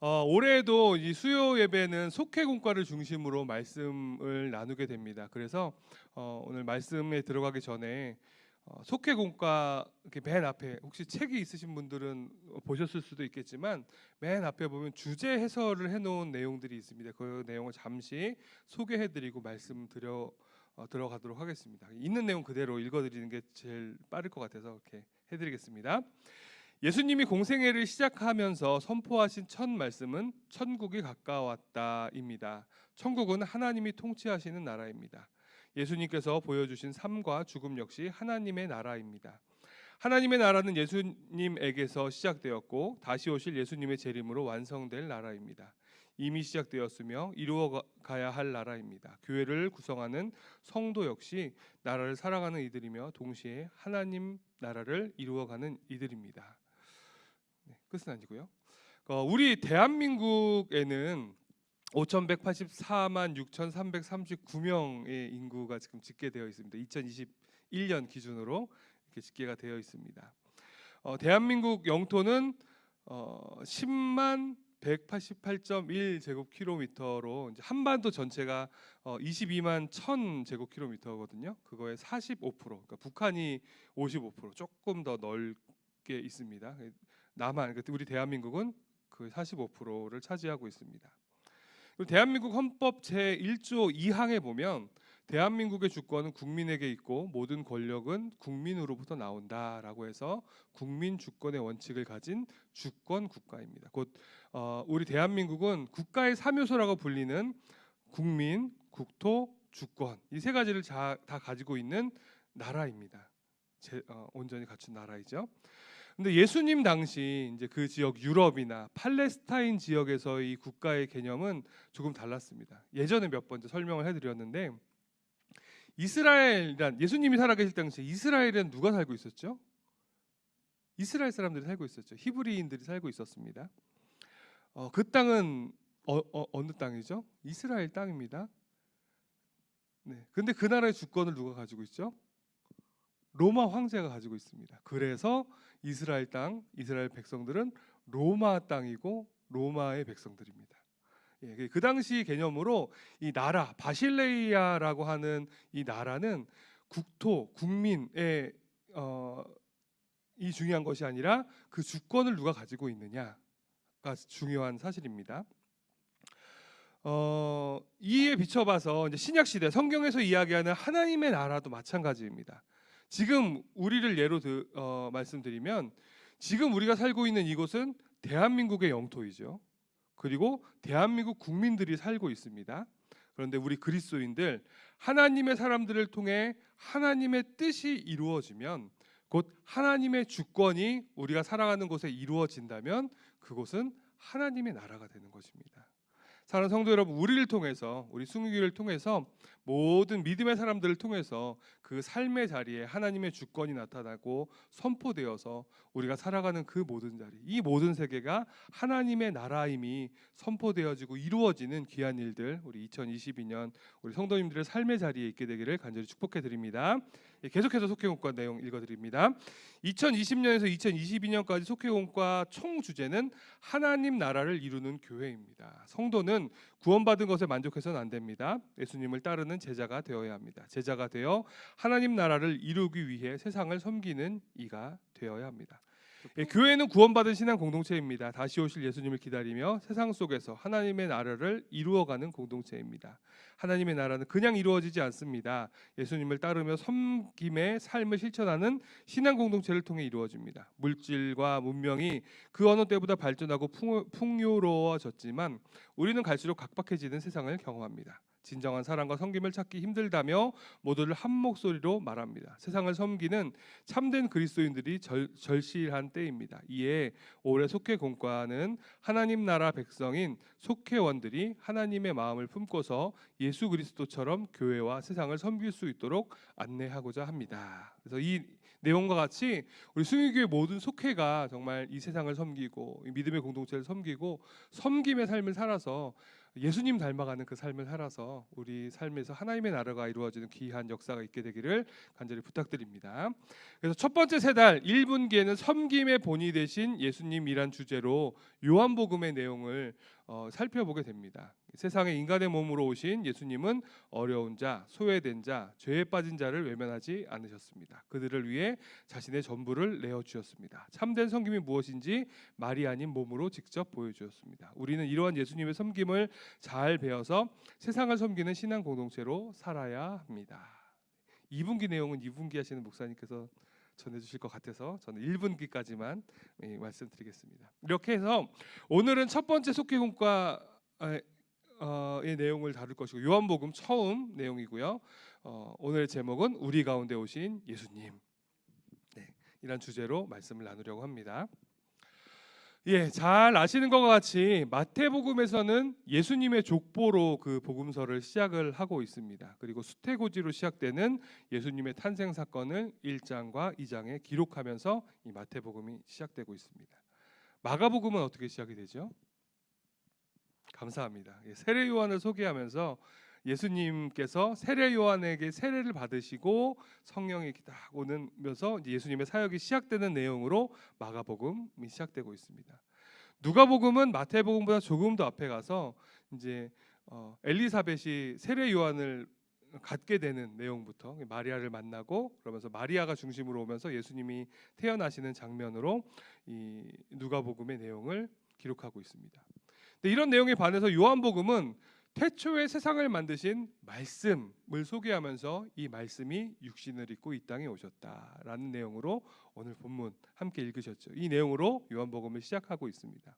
올해에도 이 수요 예배는 속회공과를 중심으로 말씀을 나누게 됩니다. 그래서 오늘 말씀에 들어가기 전에 속회공과 이렇게 맨 앞에 혹시 책이 있으신 분들은 보셨을 수도 있겠지만 맨 앞에 보면 주제 해설을 해놓은 내용들이 있습니다. 그 내용을 잠시 소개해드리고 들어가도록 하겠습니다. 있는 내용 그대로 읽어드리는 게 제일 빠를 것 같아서 이렇게 해드리겠습니다. 예수님이 공생애를 시작하면서 선포하신 첫 말씀은 천국이 가까웠다입니다. 천국은 하나님이 통치하시는 나라입니다. 예수님께서 보여주신 삶과 죽음 역시 하나님의 나라입니다. 하나님의 나라는 예수님에게서 시작되었고 다시 오실 예수님의 재림으로 완성될 나라입니다. 이미 시작되었으며 이루어 가야 할 나라입니다. 교회를 구성하는 성도 역시 나라를 살아가는 이들이며 동시에 하나님 나라를 이루어가는 이들입니다. 끝은 아니고요. 우리 대한민국에는 5,184만 6,339명의 인구가 지금 집계되어 있습니다. 2021년 기준으로 이렇게 집계가 되어 있습니다. 대한민국 영토는 10만 188.1 제곱킬로미터로 이제 한반도 전체가 22만 1000 제곱킬로미터거든요. 그거의 45%, 그러니까 북한이 55%, 조금 더 넓게 있습니다. 남한, 우리 대한민국은 그 45%를 차지하고 있습니다. 대한민국 헌법 제1조 2항에 보면 대한민국의 주권은 국민에게 있고 모든 권력은 국민으로부터 나온다라고 해서 국민 주권의 원칙을 가진 주권 국가입니다. 곧 우리 대한민국은 국가의 3요소라고 불리는 국민, 국토, 주권 이 세 가지를 다 가지고 있는 나라입니다. 온전히 갖춘 나라이죠. 근데 예수님 당시 이제 그 지역 유럽이나 팔레스타인 지역에서의 국가의 개념은 조금 달랐습니다. 예전에 몇 번 설명을 해드렸는데 이스라엘이란 예수님이 살아계실 당시 이스라엘은 누가 살고 있었죠? 이스라엘 사람들이 살고 있었죠. 히브리인들이 살고 있었습니다. 그 땅은 어느 땅이죠? 이스라엘 땅입니다. 네. 근데 그 나라의 주권을 누가 가지고 있죠? 로마 황제가 가지고 있습니다. 그래서 이스라엘 백성들은 로마 땅이고 로마의 백성들입니다. 예, 그 당시 개념으로 이 나라 바실레이아라고 하는 이 나라는 국토 국민의 이 중요한 것이 아니라 그 주권을 누가 가지고 있느냐가 중요한 사실입니다. 이에 비춰봐서 이제 신약 시대 성경에서 이야기하는 하나님의 나라도 마찬가지입니다. 지금 우리를 예로 말씀드리면 지금 우리가 살고 있는 이곳은 대한민국의 영토이죠. 그리고 대한민국 국민들이 살고 있습니다. 그런데 우리 그리스도인들 하나님의 사람들을 통해 하나님의 뜻이 이루어지면 곧 하나님의 주권이 우리가 살아가는 곳에 이루어진다면 그곳은 하나님의 나라가 되는 것입니다. 사랑하는 성도 여러분, 우리를 통해서 우리 승유기를 통해서 모든 믿음의 사람들을 통해서 그 삶의 자리에 하나님의 주권이 나타나고 선포되어서 우리가 살아가는 그 모든 자리, 이 모든 세계가 하나님의 나라임이 선포되어지고 이루어지는 귀한 일들 우리 2022년 우리 성도님들의 삶의 자리에 있게 되기를 간절히 축복해 드립니다. 계속해서 속회공과 내용 읽어드립니다. 2020년에서 2022년까지 속회공과 총 주제는 하나님 나라를 이루는 교회입니다. 성도는 구원받은 것에 만족해서는 안 됩니다. 예수님을 따르는 제자가 되어야 합니다. 제자가 되어 하나님 나라를 이루기 위해 세상을 섬기는 이가 되어야 합니다. 교회는 구원받은 신앙 공동체입니다. 다시 오실 예수님을 기다리며 세상 속에서 하나님의 나라를 이루어가는 공동체입니다. 하나님의 나라는 그냥 이루어지지 않습니다. 예수님을 따르며 섬김의 삶을 실천하는 신앙 공동체를 통해 이루어집니다. 물질과 문명이 그 어느 때보다 발전하고 풍요로워졌지만 우리는 갈수록 각박해지는 세상을 경험합니다. 진정한 사랑과 섬김을 찾기 힘들다며 모두를 한 목소리로 말합니다. 세상을 섬기는 참된 그리스도인들이 절실한 때입니다. 이에 올해 속회공과는 하나님 나라 백성인 속회원들이 하나님의 마음을 품고서 예수 그리스도처럼 교회와 세상을 섬길 수 있도록 안내하고자 합니다. 그래서 이 내용과 같이 우리 숭일교회 모든 속회가 정말 이 세상을 섬기고 이 믿음의 공동체를 섬기고 섬김의 삶을 살아서 예수님 닮아가는 그 삶을 살아서 우리 삶에서 하나님의 나라가 이루어지는 귀한 역사가 있게 되기를 간절히 부탁드립니다. 그래서 첫 번째 세 달 1분기에는 섬김의 본이 되신 예수님이란 주제로 요한복음의 내용을 살펴보게 됩니다. 세상에 인간의 몸으로 오신 예수님은 어려운 자, 소외된 자, 죄에 빠진 자를 외면하지 않으셨습니다. 그들을 위해 자신의 전부를 내어 주셨습니다. 참된 섬김이 무엇인지 말이 아닌 몸으로 직접 보여주었습니다. 우리는 이러한 예수님의 섬김을 잘 배워서 세상을 섬기는 신앙 공동체로 살아야 합니다. 2분기 내용은 2분기 하시는 목사님께서 전해주실 것 같아서 저는 1분기까지만 말씀드리겠습니다. 이렇게 해서 오늘은 첫 번째 속회공과의 내용을 다룰 것이고 요한복음 처음 내용이고요. 오늘의 제목은 우리 가운데 오신 예수님, 이란 주제로 말씀을 나누려고 합니다. 잘 아시는 것과 같이 마태복음에서는 예수님의 족보로 그 복음서를 시작을 하고 있습니다. 그리고 수태고지로 시작되는 예수님의 탄생 사건을 1장과 2장에 기록하면서 이 마태복음이 시작되고 있습니다. 마가복음은 어떻게 시작이 되죠? 감사합니다. 세례 요한을 소개하면서 예수님께서 세례 요한에게 세례를 받으시고 성령이 딱 오면서 예수님의 사역이 시작되는 내용으로 마가복음이 시작되고 있습니다. 누가복음은 마태복음보다 조금 더 앞에 가서 이제 엘리사벳이 세례 요한을 갖게 되는 내용부터 마리아를 만나고 그러면서 마리아가 중심으로 오면서 예수님이 태어나시는 장면으로 이 누가복음의 내용을 기록하고 있습니다. 이런 내용에 반해서 요한복음은 태초에 세상을 만드신 말씀을 소개하면서 이 말씀이 육신을 입고 이 땅에 오셨다라는 내용으로 오늘 본문 함께 읽으셨죠. 이 내용으로 요한복음을 시작하고 있습니다.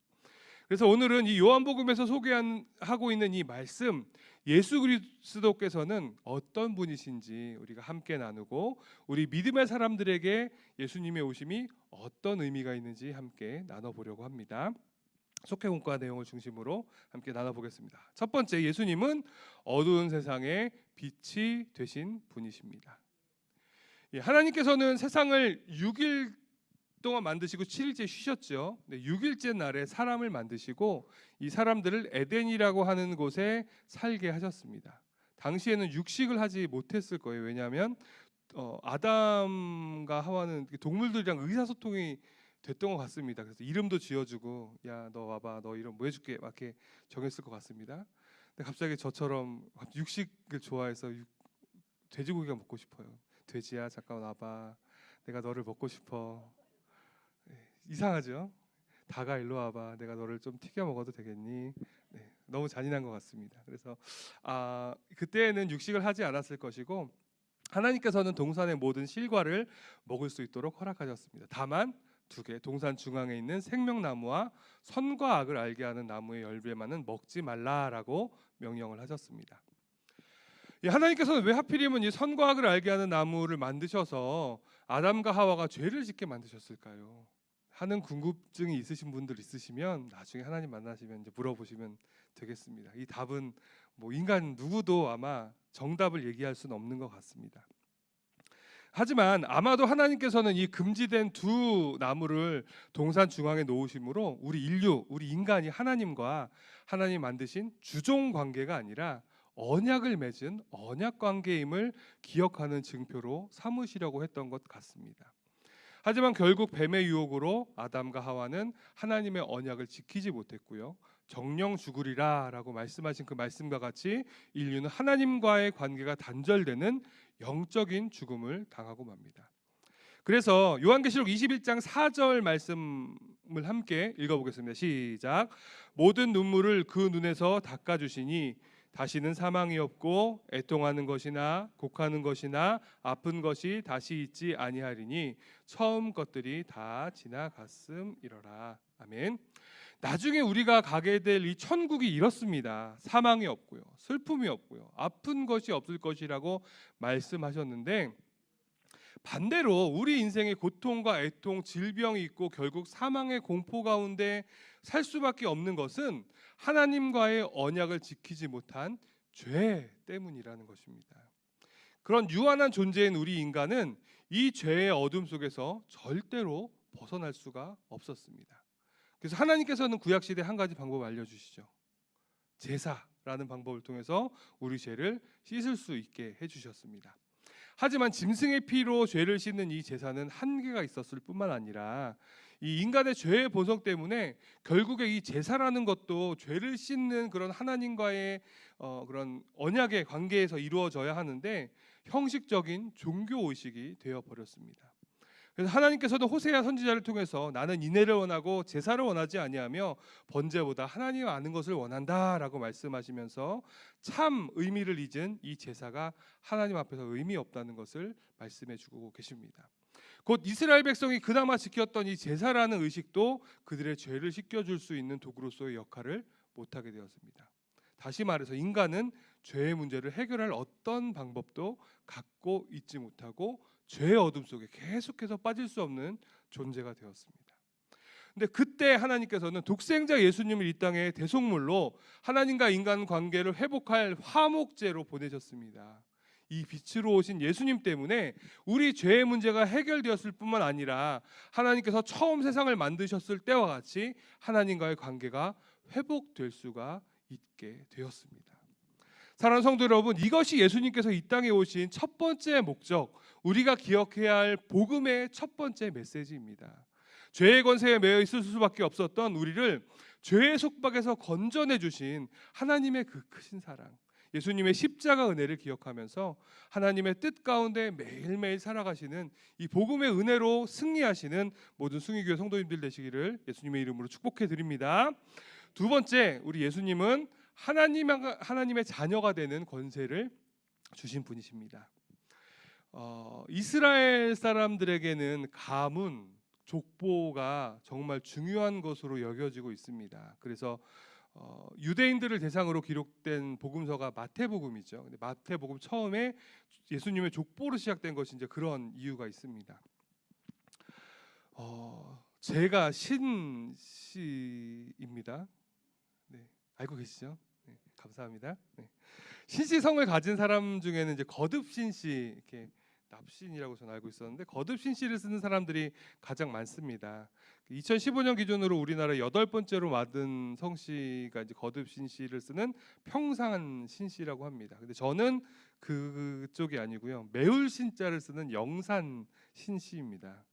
그래서 오늘은 이 요한복음에서 소개하고 있는 이 말씀, 예수 그리스도께서는 어떤 분이신지 우리가 함께 나누고 우리 믿음의 사람들에게 예수님의 오심이 어떤 의미가 있는지 함께 나눠보려고 합니다. 속회공과 내용을 중심으로 함께 나눠보겠습니다. 첫 번째, 예수님은 어두운 세상의 빛이 되신 분이십니다. 하나님께서는 세상을 6일 동안 만드시고 7일째 쉬셨죠. 6일째 날에 사람을 만드시고 이 사람들을 에덴이라고 하는 곳에 살게 하셨습니다. 당시에는 육식을 하지 못했을 거예요. 왜냐하면 아담과 하와는 동물들이랑 의사소통이 됐던 것 같습니다. 그래서 이름도 지어주고 야 너 와봐 너 이름 뭐 해줄게 막 이렇게 정했을 것 같습니다. 근데 갑자기 저처럼 육식을 좋아해서 돼지고기가 먹고 싶어요. 돼지야 잠깐 와봐 내가 너를 먹고 싶어. 이상하죠? 다가 일로 와봐 내가 너를 좀 튀겨 먹어도 되겠니? 너무 잔인한 것 같습니다. 그래서 그때는 육식을 하지 않았을 것이고 하나님께서는 동산의 모든 실과를 먹을 수 있도록 허락하셨습니다. 다만 두 개, 동산 중앙에 있는 생명나무와 선과 악을 알게 하는 나무의 열매만은 먹지 말라라고 명령을 하셨습니다. 하나님께서는 왜 하필이면 이 선과 악을 알게 하는 나무를 만드셔서 아담과 하와가 죄를 짓게 만드셨을까요? 하는 궁금증이 있으신 분들 있으시면 나중에 하나님 만나시면 이제 물어보시면 되겠습니다. 이 답은 뭐 인간 누구도 아마 정답을 얘기할 수는 없는 것 같습니다. 하지만 아마도 하나님께서는 이 금지된 두 나무를 동산 중앙에 놓으심으로 우리 인류, 우리 인간이 하나님과 하나님 만드신 주종 관계가 아니라 언약을 맺은 언약 관계임을 기억하는 증표로 삼으시려고 했던 것 같습니다. 하지만 결국 뱀의 유혹으로 아담과 하와는 하나님의 언약을 지키지 못했고요. 정령 죽으리라 라고 말씀하신 그 말씀과 같이 인류는 하나님과의 관계가 단절되는 영적인 죽음을 당하고 맙니다. 그래서 요한계시록 21장 4절 말씀을 함께 읽어보겠습니다. 시작. 모든 눈물을 그 눈에서 닦아주시니 다시는 사망이 없고 애통하는 것이나 곡하는 것이나 아픈 것이 다시 있지 아니하리니 처음 것들이 다 지나갔음이러라. 아멘. 나중에 우리가 가게 될 이 천국이 이렇습니다. 사망이 없고요, 슬픔이 없고요, 아픈 것이 없을 것이라고 말씀하셨는데 반대로 우리 인생의 고통과 애통, 질병이 있고 결국 사망의 공포 가운데 살 수밖에 없는 것은 하나님과의 언약을 지키지 못한 죄 때문이라는 것입니다. 그런 유한한 존재인 우리 인간은 이 죄의 어둠 속에서 절대로 벗어날 수가 없었습니다. 그래서 하나님께서는 구약 시대 한 가지 방법을 알려주시죠. 제사라는 방법을 통해서 우리 죄를 씻을 수 있게 해주셨습니다. 하지만 짐승의 피로 죄를 씻는 이 제사는 한계가 있었을 뿐만 아니라 이 인간의 죄의 본성 때문에 결국에 이 제사라는 것도 죄를 씻는 그런 하나님과의 그런 언약의 관계에서 이루어져야 하는데 형식적인 종교 의식이 되어 버렸습니다. 그래서 하나님께서도 호세아 선지자를 통해서 나는 인애를 원하고 제사를 원하지 아니하며 번제보다 하나님 아는 것을 원한다라고 말씀하시면서 참 의미를 잊은 이 제사가 하나님 앞에서 의미 없다는 것을 말씀해 주고 계십니다. 곧 이스라엘 백성이 그나마 지켰던 이 제사라는 의식도 그들의 죄를 씻겨줄 수 있는 도구로서의 역할을 못하게 되었습니다. 다시 말해서 인간은 죄의 문제를 해결할 어떤 방법도 갖고 있지 못하고 죄의 어둠 속에 계속해서 빠질 수 없는 존재가 되었습니다. 근데 그때 하나님께서는 독생자 예수님을 이 땅에 대속물로 하나님과 인간 관계를 회복할 화목제로 보내셨습니다. 이 빛으로 오신 예수님 때문에 우리 죄의 문제가 해결되었을 뿐만 아니라 하나님께서 처음 세상을 만드셨을 때와 같이 하나님과의 관계가 회복될 수가 있게 되었습니다. 사랑하는 성도 여러분, 이것이 예수님께서 이 땅에 오신 첫 번째 목적, 우리가 기억해야 할 복음의 첫 번째 메시지입니다. 죄의 권세에 매여 있을 수밖에 없었던 우리를 죄의 속박에서 건져내 주신 하나님의 그 크신 사랑, 예수님의 십자가 은혜를 기억하면서 하나님의 뜻 가운데 매일매일 살아가시는 이 복음의 은혜로 승리하시는 모든 숭의교회 성도님들 되시기를 예수님의 이름으로 축복해 드립니다. 두 번째, 우리 예수님은 하나님의 자녀가 되는 권세를 주신 분이십니다. 이스라엘 사람들에게는 가문, 족보가 정말 중요한 것으로 여겨지고 있습니다. 그래서 유대인들을 대상으로 기록된 복음서가 마태복음이죠. 근데 마태복음 처음에 예수님의 족보로 시작된 것이 이제 그런 이유가 있습니다. 제가 신씨입니다. 네, 알고 계시죠? 네, 감사합니다. 네. 신씨성을 가진 사람 중에는 이제 거듭신씨, 이렇게 납신이라고 저는 알고 있었는데 거듭신씨를 쓰는 사람들이 가장 많습니다. 2015년 기준으로 우리나라 8번째로 많은 성씨가 이제 거듭신씨를 쓰는 평산신씨라고 합니다. 근데 저는 그쪽이 아니고요. 매울신자를 쓰는 영산신씨입니다.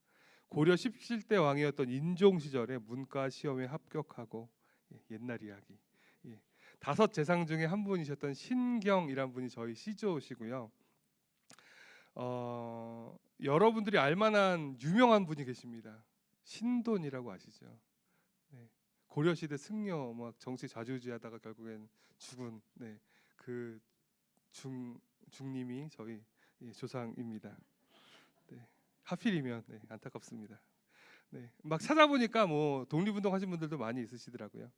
고려 17대 왕이었던 인종 시절에 문과 시험에 합격하고 옛날 이야기. 5 재상 중에 한 분이셨던 신경이란 분이 저희 시조시고요. 여러분들이 알만한 유명한 분이 계십니다. 신돈이라고 아시죠? 네. 고려시대 승려 막 정치 좌지우지하다가 결국엔 죽은 그 중님이 저희 조상입니다. 네. 하필이면 안타깝습니다. 막 찾아보니까 뭐 독립운동 하신 분들도 많이 있으시더라고요.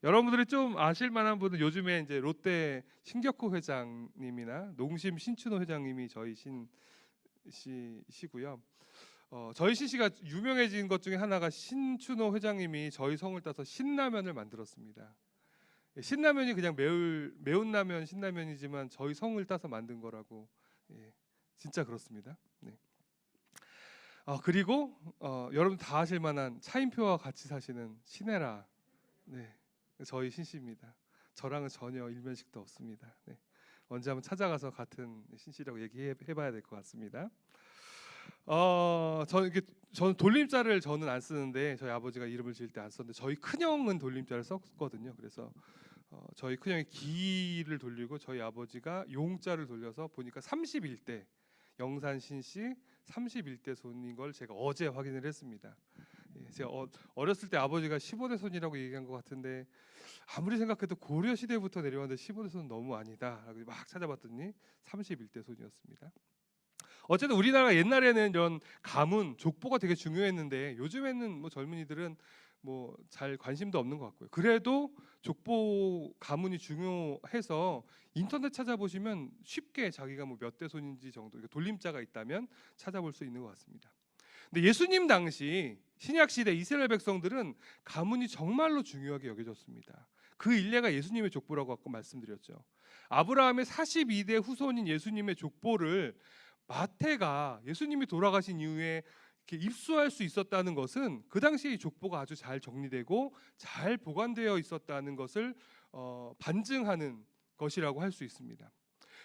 여러분들이 좀 아실 만한 분은 요즘에 이제 롯데 신격호 회장님이나 농심 신춘호 회장님이 저희 신씨시고요. 저희 신씨가 유명해진 것 중에 하나가 신춘호 회장님이 저희 성을 따서 신라면을 만들었습니다. 신라면이 그냥 매운 라면 신라면이지만 저희 성을 따서 만든 거라고. 진짜 그렇습니다. 네. 그리고 여러분 다 아실 만한 차인표와 같이 사시는 신혜라, 저희 신씨입니다. 저랑은 전혀 일면식도 없습니다. 언제 한번 찾아가서 같은 신씨라고 얘기해봐야 될 것 같습니다. 저는 돌림자를 저는 안 쓰는데 저희 아버지가 이름을 지을 때 안 썼는데 저희 큰형은 돌림자를 썼거든요. 그래서 저희 큰형이 기를 돌리고 저희 아버지가 용자를 돌려서 보니까 31대 영산신씨 31대 손인 걸 제가 어제 확인을 했습니다. 제가 어렸을 때 아버지가 15대 손이라고 얘기한 것 같은데 아무리 생각해도 고려 시대부터 내려왔는데 15대 손은 너무 아니다. 막 찾아봤더니 31대 손이었습니다. 어쨌든 우리나라가 옛날에는 이런 가문, 족보가 되게 중요했는데 요즘에는 뭐 젊은이들은 뭐 잘 관심도 없는 것 같고요. 그래도 족보 가문이 중요해서 인터넷 찾아보시면 쉽게 자기가 뭐 몇 대 손인지 정도 돌림자가 있다면 찾아볼 수 있는 것 같습니다. 근데 예수님 당시 신약 시대 이스라엘 백성들은 가문이 정말로 중요하게 여겨졌습니다. 그 일례가 예수님의 족보라고 아까 말씀드렸죠. 아브라함의 42대 후손인 예수님의 족보를 마태가 예수님이 돌아가신 이후에 이렇게 입수할 수 있었다는 것은 그 당시에 이 족보가 아주 잘 정리되고 잘 보관되어 있었다는 것을 반증하는 것이라고 할 수 있습니다.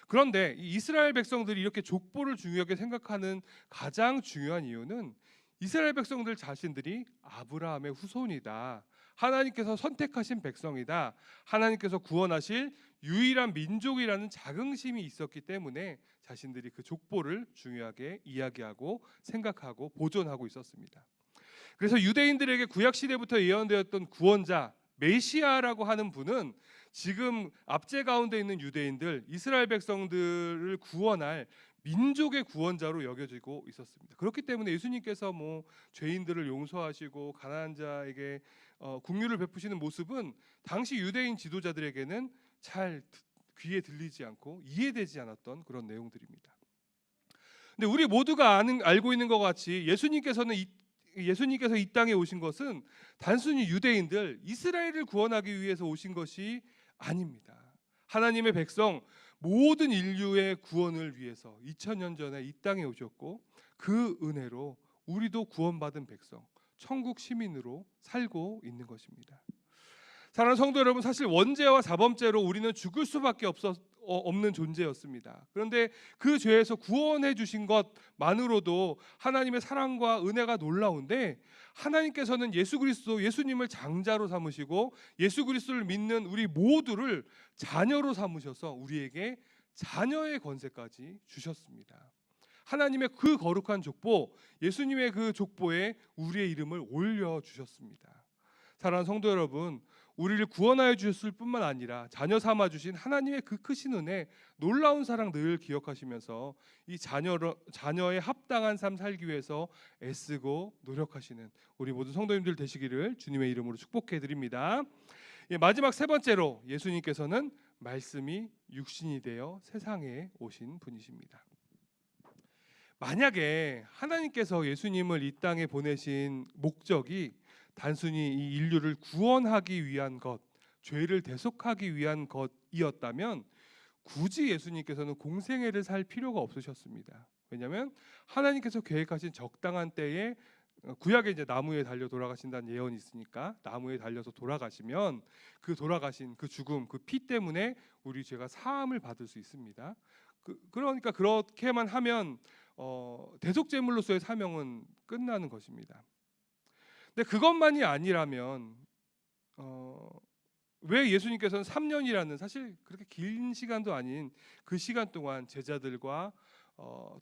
그런데 이 이스라엘 백성들이 이렇게 족보를 중요하게 생각하는 가장 중요한 이유는 이스라엘 백성들 자신들이 아브라함의 후손이다, 하나님께서 선택하신 백성이다, 하나님께서 구원하실 유일한 민족이라는 자긍심이 있었기 때문에 자신들이 그 족보를 중요하게 이야기하고 생각하고 보존하고 있었습니다. 그래서 유대인들에게 구약 시대부터 예언되었던 구원자 메시아라고 하는 분은 지금 압제 가운데 있는 유대인들, 이스라엘 백성들을 구원할 민족의 구원자로 여겨지고 있었습니다. 그렇기 때문에 예수님께서 죄인들을 용서하시고 가난한 자에게 긍휼을 베푸시는 모습은 당시 유대인 지도자들에게는 잘 귀에 들리지 않고 이해되지 않았던 그런 내용들입니다. 근데 우리 모두가 알고 있는 것 같이 예수님께서 이 땅에 오신 것은 단순히 유대인들, 이스라엘을 구원하기 위해서 오신 것이 아닙니다. 하나님의 백성, 모든 인류의 구원을 위해서 2000년 전에 이 땅에 오셨고, 그 은혜로 우리도 구원받은 백성, 천국 시민으로 살고 있는 것입니다. 사랑하는 성도 여러분, 사실 원죄와 사범죄로 우리는 죽을 수밖에 없는 존재였습니다. 그런데 그 죄에서 구원해 주신 것만으로도 하나님의 사랑과 은혜가 놀라운데, 하나님께서는 예수 그리스도, 예수님을 장자로 삼으시고 예수 그리스도를 믿는 우리 모두를 자녀로 삼으셔서 우리에게 자녀의 권세까지 주셨습니다. 하나님의 그 거룩한 족보, 예수님의 그 족보에 우리의 이름을 올려주셨습니다. 사랑하는 성도 여러분, 우리를 구원하여 주셨을 뿐만 아니라 자녀 삼아 주신 하나님의 그 크신 은혜, 놀라운 사랑 늘 기억하시면서 이 자녀의 합당한 삶 살기 위해서 애쓰고 노력하시는 우리 모든 성도님들 되시기를 주님의 이름으로 축복해 드립니다. 마지막 세 번째로, 예수님께서는 말씀이 육신이 되어 세상에 오신 분이십니다. 만약에 하나님께서 예수님을 이 땅에 보내신 목적이 단순히 이 인류를 구원하기 위한 것, 죄를 대속하기 위한 것이었다면 굳이 예수님께서는 공생애를 살 필요가 없으셨습니다. 왜냐하면 하나님께서 계획하신 적당한 때에, 구약에 이제 나무에 달려 돌아가신다는 예언이 있으니까 나무에 달려서 돌아가시면 그 돌아가신 그 죽음, 그 피 때문에 우리 죄가 사함을 받을 수 있습니다. 그러니까 그렇게만 하면 대속제물로서의 사명은 끝나는 것입니다. 근데 그것만이 아니라면 왜 예수님께서는 3년이라는 사실 그렇게 긴 시간도 아닌 그 시간 동안 제자들과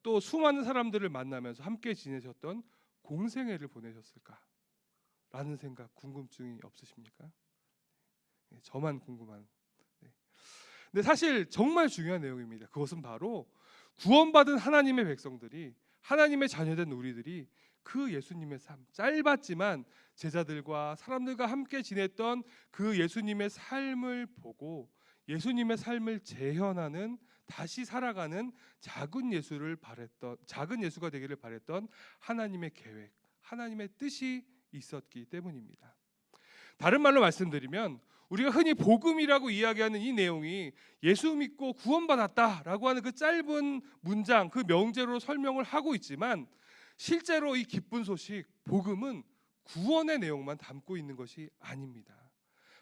또 수많은 사람들을 만나면서 함께 지내셨던 공생애를 보내셨을까라는 생각, 궁금증이 없으십니까? 네, 저만 궁금한. 네. 근데 사실 정말 중요한 내용입니다. 그것은 바로 구원받은 하나님의 백성들이, 하나님의 자녀된 우리들이 그 예수님의 삶, 짧았지만 제자들과 사람들과 함께 지냈던 그 예수님의 삶을 보고 예수님의 삶을 재현하는, 다시 살아가는 작은 예수가 되기를 바랬던 하나님의 계획, 하나님의 뜻이 있었기 때문입니다. 다른 말로 말씀드리면 우리가 흔히 복음이라고 이야기하는 이 내용이 예수 믿고 구원받았다라고 하는 그 짧은 문장, 그 명제로 설명을 하고 있지만, 실제로 이 기쁜 소식, 복음은 구원의 내용만 담고 있는 것이 아닙니다.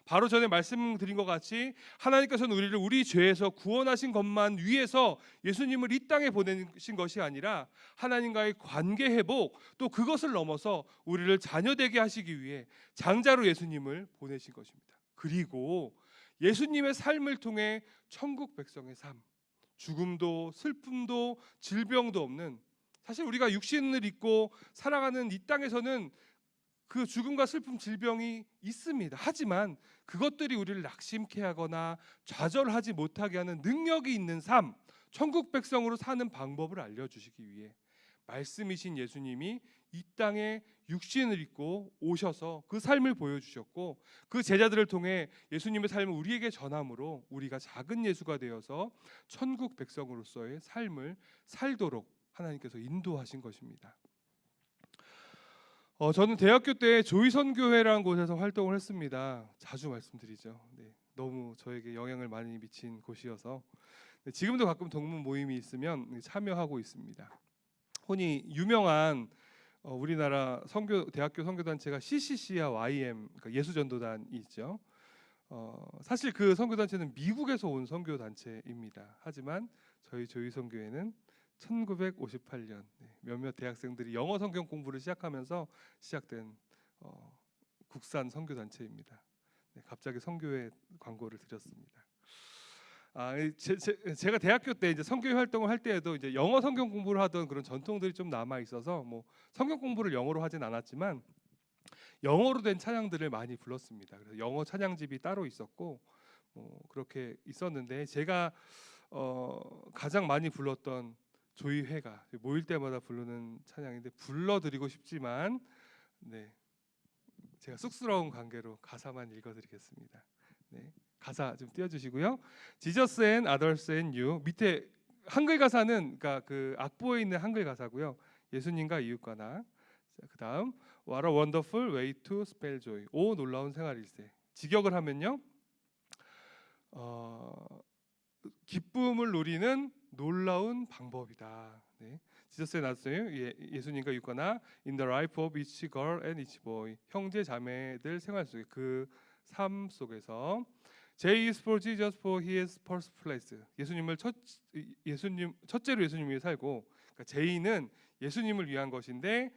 바로 전에 말씀드린 것 같이 하나님께서는 우리를 우리 죄에서 구원하신 것만 위해서 예수님을 이 땅에 보내신 것이 아니라 하나님과의 관계 회복, 또 그것을 넘어서 우리를 자녀되게 하시기 위해 장자로 예수님을 보내신 것입니다. 그리고 예수님의 삶을 통해 천국 백성의 삶, 죽음도 슬픔도 질병도 없는, 사실 우리가 육신을 입고 살아가는 이 땅에서는 그 죽음과 슬픔, 질병이 있습니다. 하지만 그것들이 우리를 낙심케 하거나 좌절하지 못하게 하는 능력이 있는 삶, 천국 백성으로 사는 방법을 알려주시기 위해 말씀이신 예수님이 이 땅에 육신을 입고 오셔서 그 삶을 보여주셨고, 그 제자들을 통해 예수님의 삶을 우리에게 전함으로 우리가 작은 예수가 되어서 천국 백성으로서의 삶을 살도록 하나님께서 인도하신 것입니다. 저는 대학교 때 조이선교회라는 곳에서 활동을 했습니다. 자주 말씀드리죠. 네, 너무 저에게 영향을 많이 미친 곳이어서. 지금도 가끔 동문 모임이 있으면 참여하고 있습니다. 흔히 유명한 우리나라 대학교 선교 단체가 CCC와 YM, 그러니까 예수전도단이 있죠. 사실 그 선교 단체는 미국에서 온 선교 단체입니다. 하지만 저희 조이선교회는 1958년 몇몇 대학생들이 영어 성경 공부를 시작하면서 시작된 국산 선교 단체입니다. 갑자기 선교회 광고를 드렸습니다. 제가 대학교 때 이제 선교회 활동을 할 때에도 이제 영어 성경 공부를 하던 그런 전통들이 좀 남아 있어서 뭐 성경 공부를 영어로 하진 않았지만 영어로 된 찬양들을 많이 불렀습니다. 그래서 영어 찬양집이 따로 있었고 뭐 그렇게 있었는데 제가 가장 많이 불렀던 조이회가 모일 때마다 부르는 찬양인데 불러드리고 싶지만 제가 쑥스러운 관계로 가사만 읽어드리겠습니다. 가사 좀 띄워주시고요. Jesus and others and you. 밑에 한글 가사는 그러니까 그 악보에 있는 한글 가사고요. 예수님과 이웃과 나. 그다음 What a wonderful way to spell joy. 오 놀라운 생활일세. 직역을 하면요. 기쁨을 누리는 놀라운 방법이다. 지저스에 나왔어요. 예수님과 이웃과 나 in the life of each girl and each boy. 형제 자매들 생활 속에 그 삶 속에서 J is for Jesus for his first place. 첫째로 예수님 위해 살고, 그러니까 J는 예수님을 위한 것인데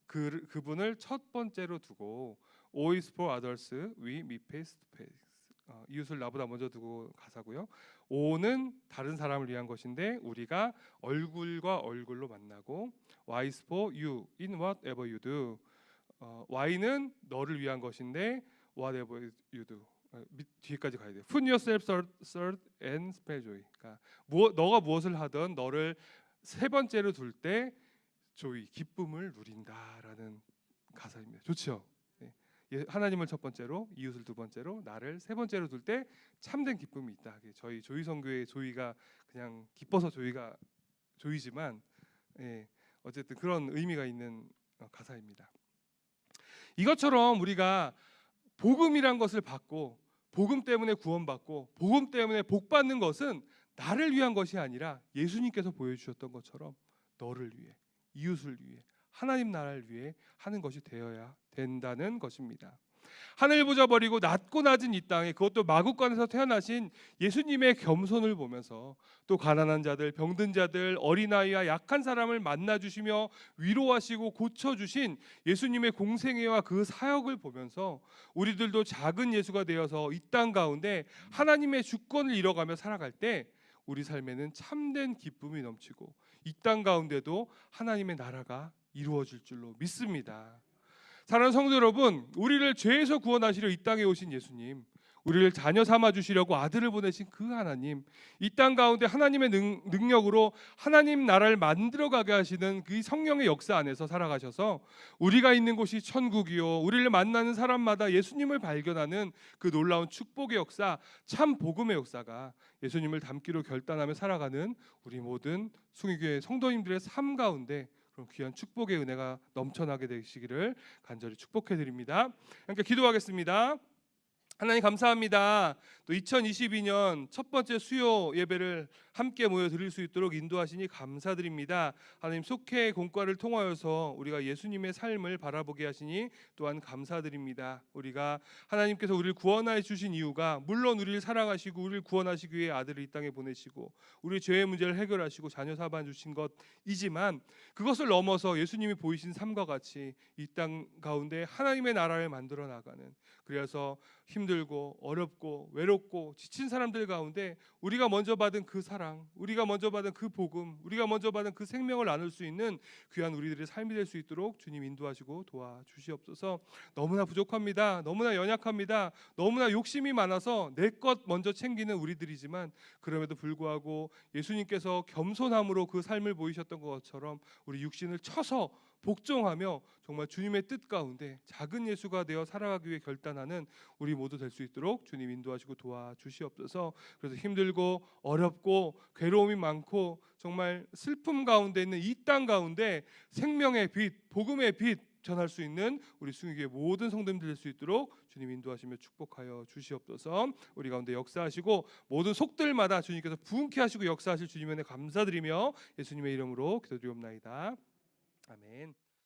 그분을 첫 번째로 두고 O is for others we meet face to face. 이웃을 나보다 먼저 두고 가사고요. O는 다른 사람을 위한 것인데 우리가 얼굴과 얼굴로 만나고 Y is for you in whatever you do. Y는 너를 위한 것인데 whatever you do. 뒤에까지 가야 돼요. Put yourself third and spell joy. 그러니까 너가 무엇을 하든 너를 세 번째로 둘 때 조이 기쁨을 누린다라는 가사입니다. 좋죠? 하나님을 첫 번째로, 이웃을 두 번째로, 나를 세 번째로 둘 때 참된 기쁨이 있다. 저희 조이 선교의 조이가 그냥 기뻐서 조이가 조이지만 어쨌든 그런 의미가 있는 가사입니다. 이것처럼 우리가 복음이란 것을 받고 복음 때문에 구원받고 복음 때문에 복받는 것은 나를 위한 것이 아니라 예수님께서 보여주셨던 것처럼 너를 위해, 이웃을 위해, 하나님 나라를 위해 하는 것이 되어야 된다는 것입니다. 하늘 보자 버리고 낮고 낮은 이 땅에, 그것도 마국간에서 태어나신 예수님의 겸손을 보면서 또 가난한 자들, 병든 자들, 어린아이와 약한 사람을 만나주시며 위로하시고 고쳐주신 예수님의 공생애와 그 사역을 보면서 우리들도 작은 예수가 되어서 이 땅 가운데 하나님의 주권을 이뤄가며 살아갈 때 우리 삶에는 참된 기쁨이 넘치고 이 땅 가운데도 하나님의 나라가 이루어질 줄로 믿습니다. 사랑하는 성도 여러분, 우리를 죄에서 구원하시려 이 땅에 오신 예수님, 우리를 자녀 삼아 주시려고 아들을 보내신 그 하나님, 이 땅 가운데 하나님의 능력으로 하나님 나라를 만들어가게 하시는 그 성령의 역사 안에서 살아가셔서 우리가 있는 곳이 천국이요, 우리를 만나는 사람마다 예수님을 발견하는 그 놀라운 축복의 역사, 참 복음의 역사가 예수님을 닮기로 결단하며 살아가는 우리 모든 숭의교회 성도님들의 삶 가운데 그런 귀한 축복의 은혜가 넘쳐나게 되시기를 간절히 축복해 드립니다. 함께 기도하겠습니다. 하나님 감사합니다. 또 2022년 첫 번째 수요 예배를 함께 모여 드릴 수 있도록 인도하시니 감사드립니다. 하나님 속회 공과를 통하여서 우리가 예수님의 삶을 바라보게 하시니 또한 감사드립니다. 우리가 하나님께서 우리를 구원하여 주신 이유가 물론 우리를 사랑하시고 우리를 구원하시기 위해 아들을 이 땅에 보내시고 우리 죄의 문제를 해결하시고 자녀 사반 주신 것이지만 그것을 넘어서 예수님이 보이신 삶과 같이 이 땅 가운데 하나님의 나라를 만들어 나가는, 그래서 힘들고 어렵고 외롭고 지친 사람들 가운데 우리가 먼저 받은 그 사랑, 우리가 먼저 받은 그 복음, 우리가 먼저 받은 그 생명을 나눌 수 있는 귀한 우리들의 삶이 될 수 있도록 주님 인도하시고 도와주시옵소서. 너무나 부족합니다. 너무나 연약합니다. 너무나 욕심이 많아서 내 것 먼저 챙기는 우리들이지만 그럼에도 불구하고 예수님께서 겸손함으로 그 삶을 보이셨던 것처럼 우리 육신을 쳐서 복종하며 정말 주님의 뜻 가운데 작은 예수가 되어 살아가기 위해 결단하는 우리 모두 될 수 있도록 주님 인도하시고 도와주시옵소서. 그래서 힘들고 어렵고 괴로움이 많고 정말 슬픔 가운데 있는 이 땅 가운데 생명의 빛, 복음의 빛, 전할 수 있는 우리 숭유교회 모든 성도님들 될 수 있도록 주님 인도하시며 축복하여 주시옵소서. 우리 가운데 역사하시고 모든 속들마다 주님께서 부흥케 하시고 역사하실 주님의 은혜 감사드리며 예수님의 이름으로 기도드리옵나이다. 아멘.